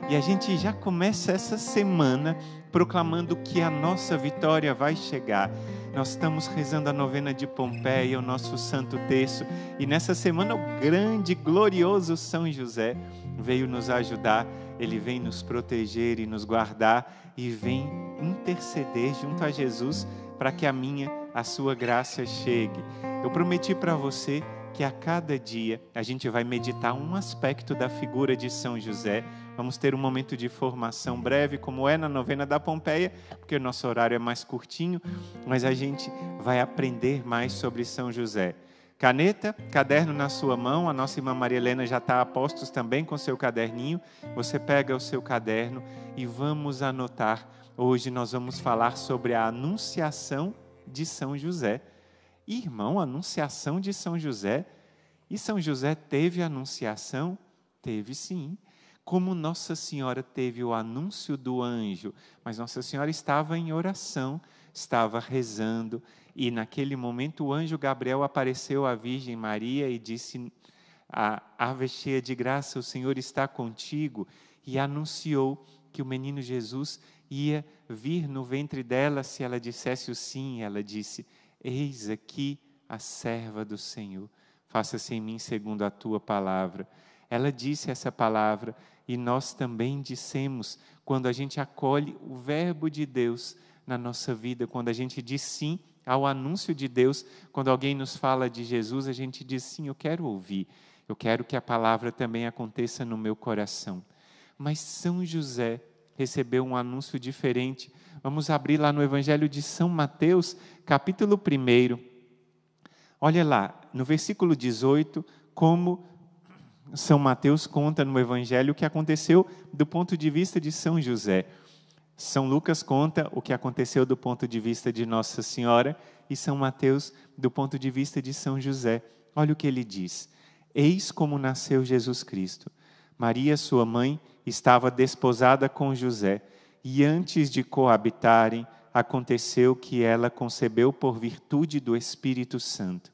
E a gente já começa essa semana proclamando que a nossa vitória vai chegar. Nós estamos rezando a novena de Pompeia, o nosso Santo Terço, e nessa semana o grande, glorioso São José veio nos ajudar. Ele vem nos proteger e nos guardar e vem interceder junto a Jesus para que a sua graça chegue. Eu prometi para você que a cada dia a gente vai meditar um aspecto da figura de São José. Vamos ter um momento de formação breve, como é na novena da Pompeia, porque o nosso horário é mais curtinho, mas a gente vai aprender mais sobre São José. Caneta, caderno na sua mão, a nossa irmã Maria Helena já está a postos também com seu caderninho. Você pega o seu caderno e vamos anotar. Hoje nós vamos falar sobre a Anunciação de São José. Irmão, a Anunciação de São José. E São José teve a Anunciação? Teve sim. Como Nossa Senhora teve o anúncio do anjo, mas Nossa Senhora estava em oração, estava rezando, e naquele momento o anjo Gabriel apareceu à Virgem Maria e disse: Ave cheia de graça, o Senhor está contigo, e anunciou que o menino Jesus ia vir no ventre dela se ela dissesse o sim. Ela disse: eis aqui a serva do Senhor, faça-se em mim segundo a tua palavra. Ela disse essa palavra e nós também dissemos, quando a gente acolhe o verbo de Deus na nossa vida, quando a gente diz sim ao anúncio de Deus, quando alguém nos fala de Jesus, a gente diz sim, eu quero ouvir, eu quero que a palavra também aconteça no meu coração. Mas São José recebeu um anúncio diferente. Vamos abrir lá no Evangelho de São Mateus, capítulo 1. Olha lá, no versículo 18, como São Mateus conta no Evangelho o que aconteceu do ponto de vista de São José. São Lucas conta o que aconteceu do ponto de vista de Nossa Senhora e São Mateus do ponto de vista de São José. Olha o que ele diz: eis como nasceu Jesus Cristo. Maria, sua mãe, estava desposada com José, e antes de coabitarem, aconteceu que ela concebeu por virtude do Espírito Santo.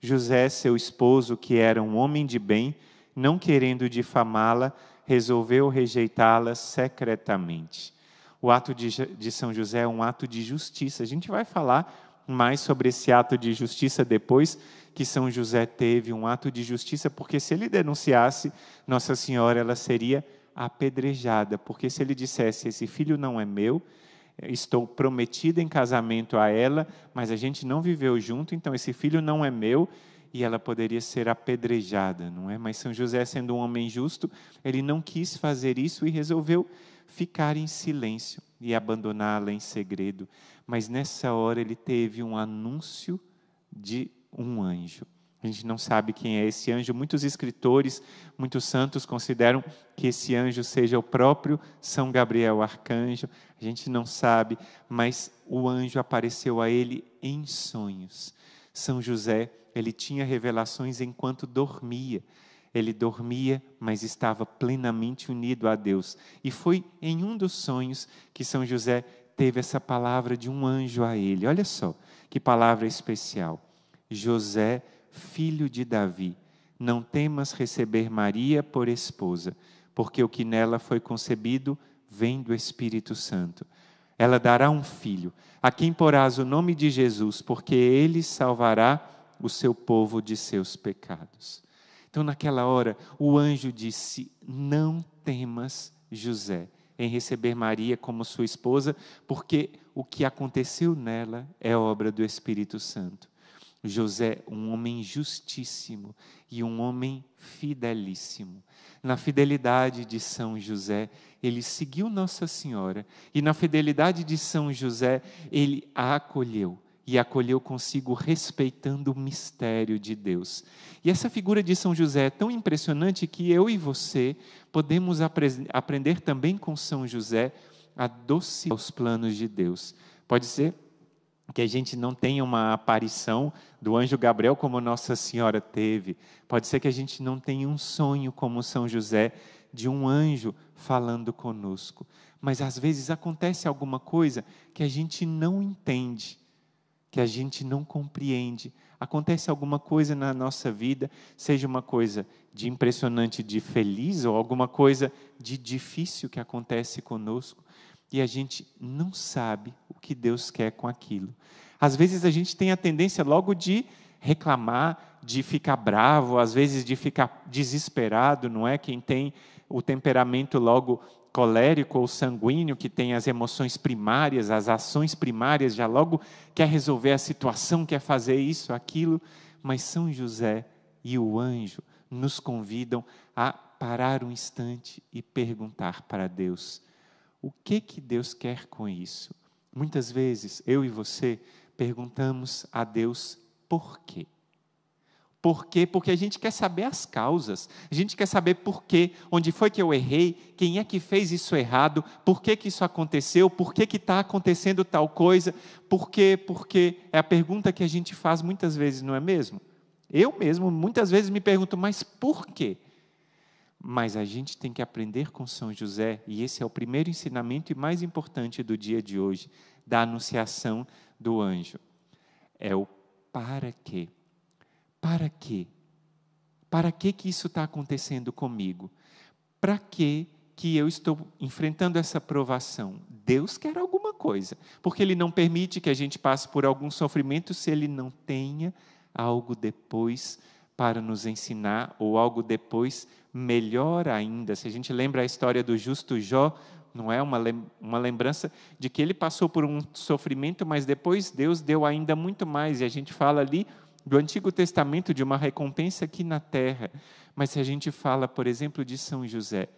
José, seu esposo, que era um homem de bem, não querendo difamá-la, resolveu rejeitá-la secretamente. O ato de São José é um ato de justiça. A gente vai falar mais sobre esse ato de justiça depois que São José teve um ato de justiça, porque se ele denunciasse Nossa Senhora, ela seria apedrejada, porque se ele dissesse, esse filho não é meu, estou prometida em casamento a ela, mas a gente não viveu junto, então esse filho não é meu, e ela poderia ser apedrejada, não é? Mas São José, sendo um homem justo, ele não quis fazer isso e resolveu ficar em silêncio e abandoná-la em segredo. Mas nessa hora ele teve um anúncio de um anjo. A gente não sabe quem é esse anjo. Muitos escritores, muitos santos consideram que esse anjo seja o próprio São Gabriel, arcanjo. A gente não sabe, mas o anjo apareceu a ele em sonhos. São José, ele tinha revelações enquanto dormia. Ele dormia, mas estava plenamente unido a Deus. E foi em um dos sonhos que São José teve essa palavra de um anjo a ele. Olha só, que palavra especial. José, filho de Davi, não temas receber Maria por esposa, porque o que nela foi concebido vem do Espírito Santo. Ela dará um filho, a quem porás o nome de Jesus, porque ele salvará o seu povo de seus pecados. Então, naquela hora, o anjo disse: não temas, José, em receber Maria como sua esposa, porque o que aconteceu nela é obra do Espírito Santo. José, um homem justíssimo e um homem fidelíssimo. Na fidelidade de São José, ele seguiu Nossa Senhora, e na fidelidade de São José, ele a acolheu. E acolheu consigo respeitando o mistério de Deus. E essa figura de São José é tão impressionante que eu e você podemos aprender também com São José a adociar os planos de Deus. Pode ser que a gente não tenha uma aparição do anjo Gabriel como Nossa Senhora teve. Pode ser que a gente não tenha um sonho como São José, de um anjo falando conosco. Mas às vezes acontece alguma coisa que a gente não entende, que a gente não compreende. Acontece alguma coisa na nossa vida, seja uma coisa de impressionante, de feliz, ou alguma coisa de difícil que acontece conosco, e a gente não sabe o que Deus quer com aquilo. Às vezes a gente tem a tendência logo de reclamar, de ficar bravo, às vezes de ficar desesperado, não é? Quem tem o temperamento logo colérico ou sanguíneo, que tem as emoções primárias, as ações primárias, já logo quer resolver a situação, quer fazer isso, aquilo. Mas São José e o anjo nos convidam a parar um instante e perguntar para Deus: o que Deus quer com isso? Muitas vezes, eu e você perguntamos a Deus por quê. Por quê? Porque a gente quer saber as causas, a gente quer saber por quê, onde foi que eu errei, quem é que fez isso errado, por que isso aconteceu, por que está acontecendo tal coisa, por quê? Porque é a pergunta que a gente faz muitas vezes, não é mesmo? Eu mesmo, muitas vezes me pergunto, mas por quê? Mas a gente tem que aprender com São José, e esse é o primeiro ensinamento e mais importante do dia de hoje, da anunciação do anjo. É o para quê. Para quê? Para que isso está acontecendo comigo? Para que eu estou enfrentando essa provação? Deus quer alguma coisa, porque Ele não permite que a gente passe por algum sofrimento se Ele não tenha algo depois para nos ensinar, ou algo depois melhor ainda. Se a gente lembra a história do justo Jó, não é uma lembrança de que ele passou por um sofrimento, mas depois Deus deu ainda muito mais, e a gente fala ali do Antigo Testamento de uma recompensa aqui na terra. Mas se a gente fala, por exemplo, de São José,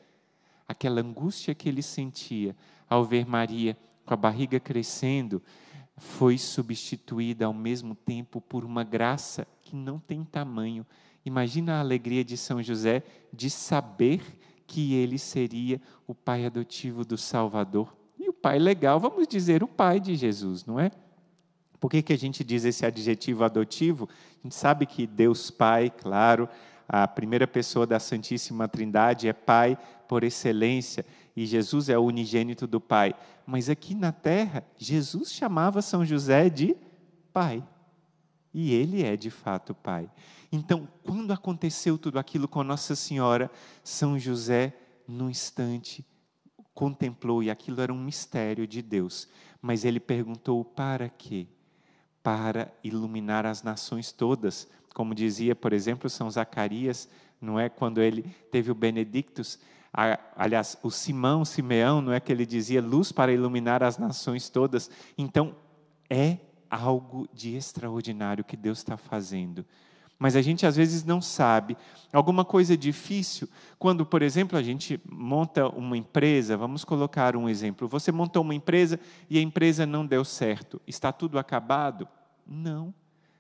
aquela angústia que ele sentia ao ver Maria com a barriga crescendo, foi substituída ao mesmo tempo por uma graça que não tem tamanho. Imagina a alegria de São José de saber que ele seria o pai adotivo do Salvador. E o pai legal, vamos dizer, o pai de Jesus, não é? Por que a gente diz esse adjetivo adotivo? A gente sabe que Deus Pai, claro, a primeira pessoa da Santíssima Trindade é Pai por excelência, e Jesus é o unigênito do Pai. Mas aqui na terra, Jesus chamava São José de Pai. E ele é de fato Pai. Então, quando aconteceu tudo aquilo com Nossa Senhora, São José, num instante, contemplou, e aquilo era um mistério de Deus. Mas ele perguntou para quê? Para iluminar as nações todas, como dizia, por exemplo, São Zacarias, não é? Quando ele teve o Benedictus, aliás, o Simeão, não é que ele dizia, luz para iluminar as nações todas. Então, é algo de extraordinário que Deus está fazendo. Mas a gente às vezes não sabe. Alguma coisa difícil, quando, por exemplo, a gente monta uma empresa, vamos colocar um exemplo. Você montou uma empresa e a empresa não deu certo. Está tudo acabado? Não.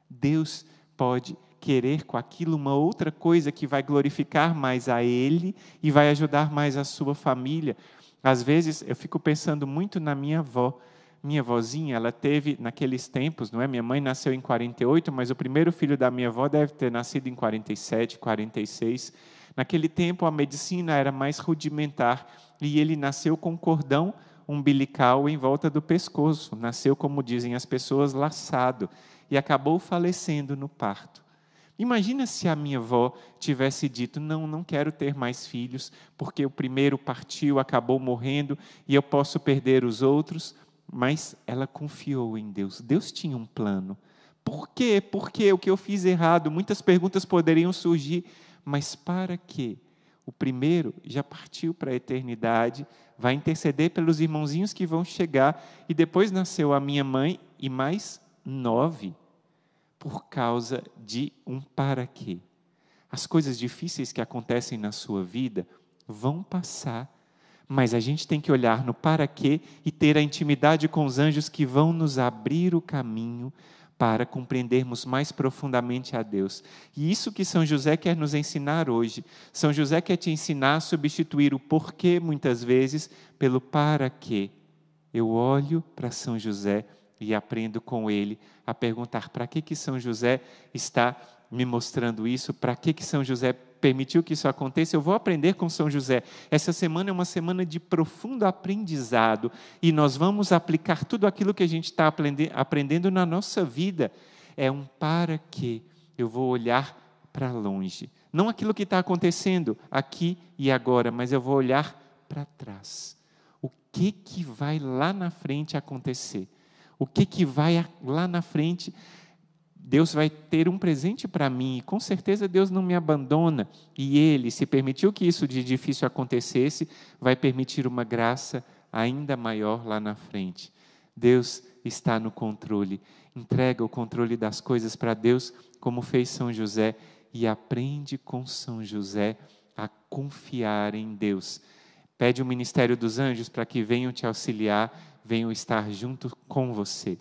Deus pode querer com aquilo uma outra coisa que vai glorificar mais a Ele e vai ajudar mais a sua família. Às vezes, eu fico pensando muito na minha avó. Minha avózinha, ela teve, naqueles tempos, não é? Minha mãe nasceu em 48, mas o primeiro filho da minha avó deve ter nascido em 47, 46. Naquele tempo, a medicina era mais rudimentar e ele nasceu com cordão umbilical em volta do pescoço. Nasceu, como dizem as pessoas, laçado e acabou falecendo no parto. Imagina se a minha avó tivesse dito, não quero ter mais filhos, porque o primeiro partiu, acabou morrendo e eu posso perder os outros. Mas ela confiou em Deus. Deus tinha um plano. Por quê? Porque o que eu fiz errado? Muitas perguntas poderiam surgir. Mas para quê? O primeiro já partiu para a eternidade, vai interceder pelos irmãozinhos que vão chegar. E depois nasceu a minha mãe e mais 9. Por causa de um para quê. As coisas difíceis que acontecem na sua vida vão passar. Mas a gente tem que olhar no para quê e ter a intimidade com os anjos que vão nos abrir o caminho para compreendermos mais profundamente a Deus. E isso que São José quer nos ensinar hoje. São José quer te ensinar a substituir o porquê, muitas vezes, pelo para quê. Eu olho para São José e aprendo com ele a perguntar para que São José está me mostrando isso, para que São José permitiu que isso aconteça. Eu vou aprender com São José. Essa semana é uma semana de profundo aprendizado e nós vamos aplicar tudo aquilo que a gente está aprendendo na nossa vida. É um para que eu vou olhar para longe. Não aquilo que está acontecendo aqui e agora, mas eu vou olhar para trás. O que vai lá na frente acontecer? O que vai lá na frente? Deus vai ter um presente para mim, e com certeza Deus não me abandona, e Ele, se permitiu que isso de difícil acontecesse, vai permitir uma graça ainda maior lá na frente. Deus está no controle. Entrega o controle das coisas para Deus, como fez São José, e aprende com São José a confiar em Deus. Pede o ministério dos anjos para que venham te auxiliar, venham estar junto com você.